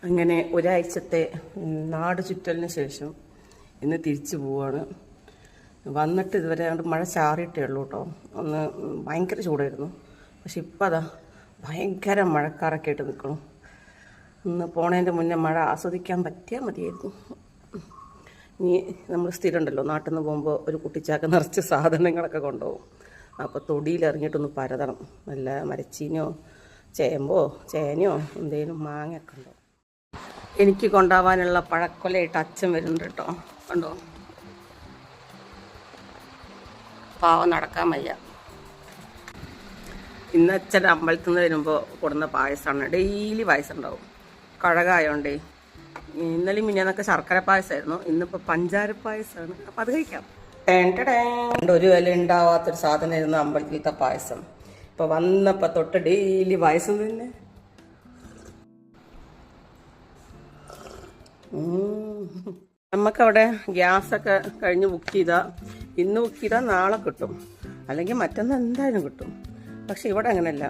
അങ്ങനെ ഒരാഴ്ചത്തെ നാട് ചുറ്റലിന് ശേഷം ഇന്ന് തിരിച്ചു പോവാണ്. വന്നിട്ട് ഇതുവരെ മഴ ചാറിയിട്ടേ ഉള്ളൂ കേട്ടോ. ഒന്ന് ഭയങ്കര ചൂടായിരുന്നു. പക്ഷെ ഇപ്പം അതാ ഭയങ്കര മഴക്കാറൊക്കെ ആയിട്ട് നിൽക്കണം. ഇന്ന് പോണതിൻ്റെ മുന്നേ മഴ ആസ്വദിക്കാൻ പറ്റിയാൽ മതിയായിരുന്നു. ഇനി നമ്മൾ സ്ഥിരം ഉണ്ടല്ലോ, നാട്ടിൽ നിന്ന് പോകുമ്പോൾ ഒരു കുട്ടിച്ചാക്ക നിറച്ച് സാധനങ്ങളൊക്കെ കൊണ്ടുപോകും. അപ്പോൾ തൊടിയിൽ ഇറങ്ങിയിട്ടൊന്ന് പരതണം. നല്ല മരച്ചീനോ ചേമ്പോ ചേനയോ എന്തെങ്കിലും മാങ്ങയൊക്കെ ഉണ്ടോ. എനിക്ക് കൊണ്ടുപോകാനുള്ള പഴക്കൊലയിട്ട് അച്ഛൻ വരുന്നുണ്ട് കേട്ടോ. കണ്ടോ, പാവം നടക്കാൻ വയ്യ. ഇന്ന് അച്ഛൻ അമ്പലത്തിൽ നിന്ന് വരുമ്പോൾ കൊടുന്ന പായസമാണ്. ഡെയിലി പായസം ഉണ്ടാവും. കഴകായോണ്ടേ ഇന്നലെ മിനിഞ്ഞാന്നൊക്കെ ശർക്കര പായസമായിരുന്നു. ഇന്നിപ്പോൾ പഞ്ചാര പായസമാണ്. അപ്പം അത് കഴിക്കാം. ഒരു വില ഉണ്ടാവാത്തൊരു സാധനമായിരുന്നു അമ്പലത്തിലത്തെ പായസം. ഇപ്പോൾ വന്നപ്പോൾ തൊട്ട് ഡെയിലി പായസം തന്നെ. നമുക്കവിടെ ഗ്യാസൊക്കെ കഴിഞ്ഞ് ബുക്ക് ചെയ്താൽ ഇന്ന് ബുക്ക് ചെയ്താൽ നാളെ കിട്ടും, അല്ലെങ്കിൽ മറ്റന്ന് എന്തായാലും കിട്ടും. പക്ഷെ ഇവിടെ അങ്ങനെയല്ല.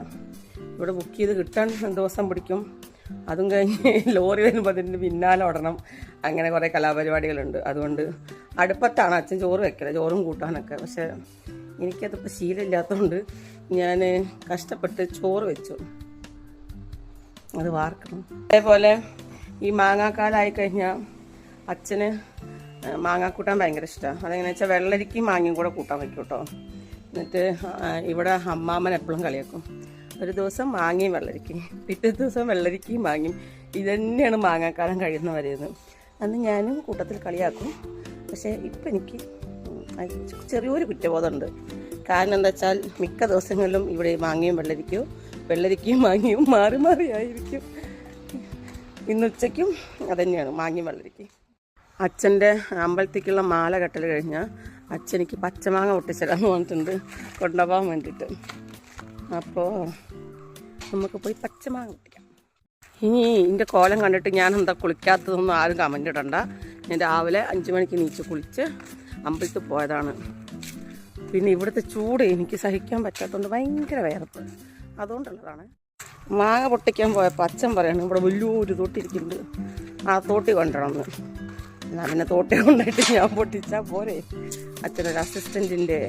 ഇവിടെ ബുക്ക് ചെയ്ത് കിട്ടാൻ ദിവസം പിടിക്കും. അതും കഴിഞ്ഞ് ലോറി വരുമ്പോൾ അതിൻ്റെ പിന്നാലെ ഓടണം. അങ്ങനെ കുറേ കലാപരിപാടികളുണ്ട്. അതുകൊണ്ട് അടുപ്പത്താണ് അച്ഛൻ ചോറ് വെക്കല്, ചോറും കൂട്ടാനൊക്കെ. പക്ഷെ എനിക്കതിപ്പോൾ ശീലമില്ലാത്തതുകൊണ്ട് ഞാൻ കഷ്ടപ്പെട്ട് ചോറ് വെച്ചു. അത് വാർക്കണം. അതേപോലെ ഈ മാങ്ങാക്കാലമായി കഴിഞ്ഞാൽ അച്ഛന് മാങ്ങ കൂട്ടാൻ ഭയങ്കര ഇഷ്ടമാണ്. അതെങ്ങനെയാ വെച്ചാൽ വെള്ളരിക്കും മാങ്ങയും കൂടെ കൂട്ടാൻ വയ്ക്കും കേട്ടോ. എന്നിട്ട് ഇവിടെ അമ്മാമ്മൻ എപ്പോഴും കളിയാക്കും. ഒരു ദിവസം മാങ്ങയും വെള്ളരിക്കും, പിറ്റേ ദിവസം വെള്ളരിക്കും മാങ്ങയും. ഇതന്നെയാണ് മാങ്ങാക്കാലം കഴിയുന്നവരെയെന്ന് അന്ന് ഞാനും കൂട്ടത്തിൽ കളിയാക്കും. പക്ഷേ ഇപ്പം എനിക്ക് ചെറിയൊരു കുറ്റബോധമുണ്ട്. കാരണം എന്താ വെച്ചാൽ മിക്ക ദിവസങ്ങളിലും ഇവിടെ മാങ്ങയും വെള്ളരിക്കും മാങ്ങയും മാറി മാറിയായിരിക്കും. ഇന്നുച്ചയ്ക്കും അതുതന്നെയാണ് മാങ്ങയും വെള്ളരിക്കും. അച്ഛൻ്റെ അമ്പലത്തേക്കുള്ള മാല കെട്ടൽ കഴിഞ്ഞാൽ അച്ഛനിക്ക് പച്ചമാങ്ങ പൊട്ടിച്ചിടാന്ന് പറഞ്ഞിട്ടുണ്ട് കൊണ്ടുപോകാൻ വേണ്ടിയിട്ട്. അപ്പോൾ നമുക്ക് പോയി പച്ചമാങ്ങ പൊട്ടിക്കാം. ഇനി ഇതിൻ്റെ കോലം കണ്ടിട്ട് ഞാൻ എന്താ കുളിക്കാത്തതൊന്നും ആരും കമൻ്റ് ഇടണ്ട. ഞാൻ രാവിലെ 5 മണിക്ക് നീച്ച് കുളിച്ച് അമ്പലത്തിൽ പോയതാണ്. പിന്നെ ഇവിടുത്തെ ചൂട് എനിക്ക് സഹിക്കാൻ പറ്റാത്തതുകൊണ്ട് ഭയങ്കര വേർപ്പ്, അതുകൊണ്ടുള്ളതാണ്. മാങ്ങ പൊട്ടിക്കാൻ പോയപ്പോൾ അച്ഛൻ പറയണം ഇവിടെ വലിയൊരു തോട്ടിരിക്കുന്നുണ്ട്, ആ തോട്ടി കൊണ്ടുവരണമെന്ന്. എന്നാൽ പിന്നെ തോട്ടി കൊണ്ടായിട്ട് ഞാൻ പൊട്ടിച്ചാൽ പോരെ. അച്ഛനൊരു അസിസ്റ്റൻറ്റിൻ്റെ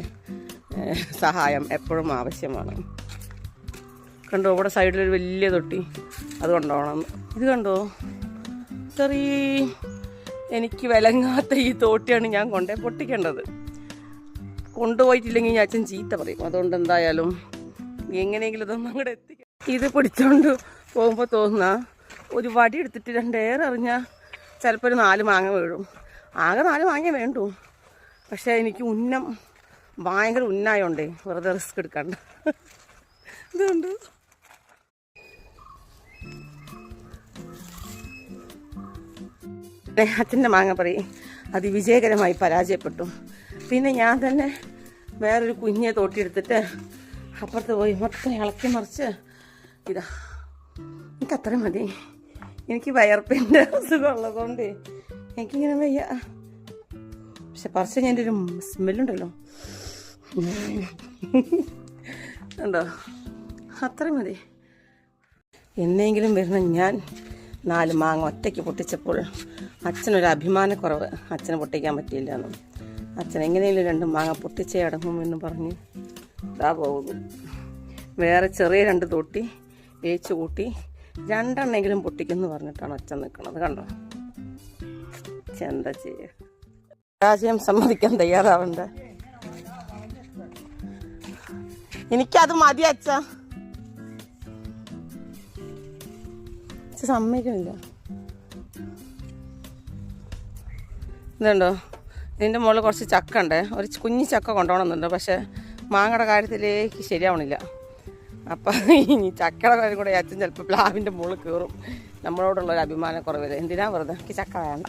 സഹായം എപ്പോഴും ആവശ്യമാണ്. കണ്ടോ, ഇവിടെ സൈഡിലൊരു വലിയ തൊട്ടി, അത് കൊണ്ടുപോകണം. ഇത് കണ്ടോ, ചെറിയ എനിക്ക് വിലങ്ങാത്ത ഈ തോട്ടിയാണ് ഞാൻ കൊണ്ടേ പൊട്ടിക്കേണ്ടത്. കൊണ്ടുപോയിട്ടില്ലെങ്കിൽ അച്ഛൻ ചീത്ത പറയും. അതുകൊണ്ട് എന്തായാലും എങ്ങനെയെങ്കിലും ഇതൊന്നും അങ്ങോട്ട് എത്തിക്കാം. ഇത് പിടിച്ചോണ്ട് പോകുമ്പോൾ തോന്നുന്ന ഒരു വടി എടുത്തിട്ട് 2 ഏറെ എറിഞ്ഞാൽ ചിലപ്പോൾ ഒരു 4 മാങ്ങ വീഴും. ആകെ 4 മാങ്ങ വേണ്ടു. പക്ഷേ എനിക്ക് ഭയങ്കര ഉന്നായോണ്ടേ വെറുതെ റിസ്ക് എടുക്കണ്ട. ഇതുകൊണ്ട് അച്ഛൻ്റെ മാങ്ങ പറയും അത് വിജയകരമായി പരാജയപ്പെട്ടു. പിന്നെ ഞാൻ തന്നെ വേറൊരു കുഞ്ഞെ തോട്ടിയെടുത്തിട്ട് അപ്പുറത്ത് പോയി മൊത്തം ഇളക്കി മറിച്ച് ഇതാ. എനിക്ക് അത്രയും മതി. എനിക്ക് വയർപ്പിൻ്റെ അസുഖം ഉള്ളതുകൊണ്ട് എനിക്കിങ്ങനെ വയ്യ. പക്ഷെ പറിച്ച് കഴിഞ്ഞതിൻ്റെ ഒരു സ്മെല്ലുണ്ടല്ലോ, ഉണ്ടോ, അത്രയും മതി. എന്നെങ്കിലും വരുന്ന ഞാൻ 4 മാങ്ങ ഒറ്റയ്ക്ക് പൊട്ടിച്ചപ്പോൾ അച്ഛനൊരു അഭിമാനക്കുറവ്. അച്ഛന് പൊട്ടിക്കാൻ പറ്റിയില്ല എന്ന്. അച്ഛൻ എങ്ങനെയെങ്കിലും 2 മാങ്ങ പൊട്ടിച്ചേ അടങ്ങുമെന്ന് പറഞ്ഞ് ഇതാ പോകുന്നു. വേറെ ചെറിയ 2 തൊട്ടി ഏച്ചു കൂട്ടി 2 എണ്ണെങ്കിലും പൊട്ടിക്കുമെന്ന് പറഞ്ഞിട്ടാണ് അച്ഛൻ നിൽക്കുന്നത്. കണ്ടോ, എന്താ ചെയ്യുക. പരാജയം സമ്മതിക്കാൻ തയ്യാറാവണ്ട. എനിക്കത് മതി അച്ഛ സമ്മതിക്കണില്ല. ഇതുണ്ടോ, ഇതിൻ്റെ മുകളിൽ കുറച്ച് ചക്ക ഉണ്ട്. ഒരു കുഞ്ഞു ചക്ക കൊണ്ടുപോകണമെന്നുണ്ട്. പക്ഷേ മാങ്ങയുടെ കാര്യത്തിലേക്ക് ശരിയാവണില്ല. അപ്പം ഇനി ചക്കയുടെ കാര്യം കൂടെ അച്ഛൻ ചിലപ്പോൾ പ്ലാവിൻ്റെ മുകളിൽ കയറും. നമ്മളോടുള്ളൊരു അഭിമാനക്കുറവില്ല. എന്തിനാ വെറുതെ, എനിക്ക് ചക്ക വേണ്ട.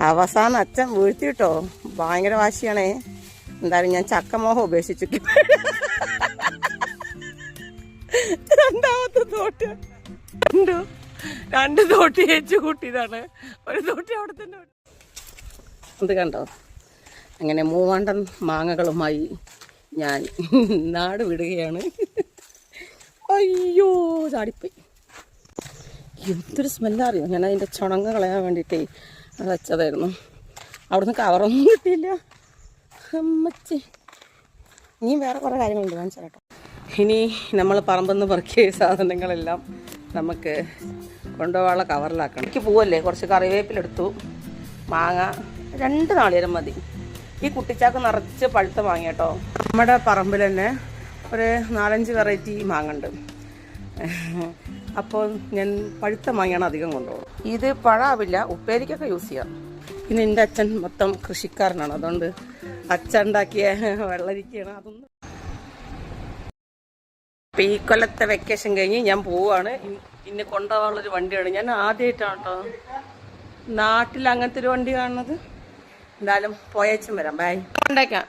അവസാനം അച്ഛൻ വീഴ്ത്തിയിട്ടോ, ഭയങ്കര വാശിയാണേ. എന്തായാലും ഞാൻ ചക്കമോഹം ഉപേക്ഷിച്ചു. 2ാമത്തെ തോട്ടി കണ്ടു, 2 തോട്ടി ഏച്ചു കൂട്ടിയതാണ്. ഒരു തോട്ടി അവിടെ തന്നെ. ഇത് കണ്ടോ, അങ്ങനെ 3 മാങ്ങകളുമായി ഞാൻ നാട് വിടുകയാണ്. അയ്യോ, ചാടിപ്പോയി. എന്തൊരു സ്മെല്ലറിയോ. ഞാൻ അതിൻ്റെ ചുണങ്ങ് കളയാൻ വേണ്ടിയിട്ടേ അത് വെച്ചതായിരുന്നു. അവിടുന്ന് കവറൊന്നും കിട്ടിയില്ല. അമ്മച്ചി ഇനിയും വേറെ കുറേ കാര്യങ്ങളുണ്ട്, കാണിച്ചാൽ കേട്ടോ. ഇനി നമ്മൾ പറമ്പിൽ നിന്ന് പെറുക്കിയ സാധനങ്ങളെല്ലാം നമുക്ക് കൊണ്ടുപോകാനുള്ള കവറിലാക്കണം. എനിക്ക് പോവല്ലേ, കുറച്ച് കറിവേപ്പിലെടുത്തു, മാങ്ങ 2 നാളികേരം മതി. ഈ കുട്ടിച്ചാക്ക് നിറച്ച് പഴുത്ത മാങ്ങ കേട്ടോ. നമ്മുടെ പറമ്പിൽ തന്നെ ഒരു 4-5 വെറൈറ്റി മാങ്ങ ഉണ്ട്. അപ്പോൾ ഞാൻ പഴുത്ത മാങ്ങയാണ് അധികം കൊണ്ടുപോകും. ഇത് പഴാവില്ല, ഉപ്പേരിക്കൊക്കെ യൂസ് ചെയ്യാം. പിന്നെ എൻ്റെ അച്ഛൻ മൊത്തം കൃഷിക്കാരനാണ്, അതുകൊണ്ട് അച്ഛൻ ഉണ്ടാക്കിയ വെള്ളരിക്കയാണ് അതൊന്നും. ഇപ്പം ഈ കൊല്ലത്തെ വെക്കേഷൻ കഴിഞ്ഞ് ഞാൻ പോവുകയാണ്. ഇന്നെ കൊണ്ടുപോകാനുള്ളൊരു വണ്ടിയാണ്. ഞാൻ ആദ്യമായിട്ടാണ് കേട്ടോ നാട്ടിൽ അങ്ങനത്തെ ഒരു വണ്ടി കാണുന്നത്. എന്തായാലും പോയച്ചും വരാം. ബൈ. ഉണ്ടാക്കാം.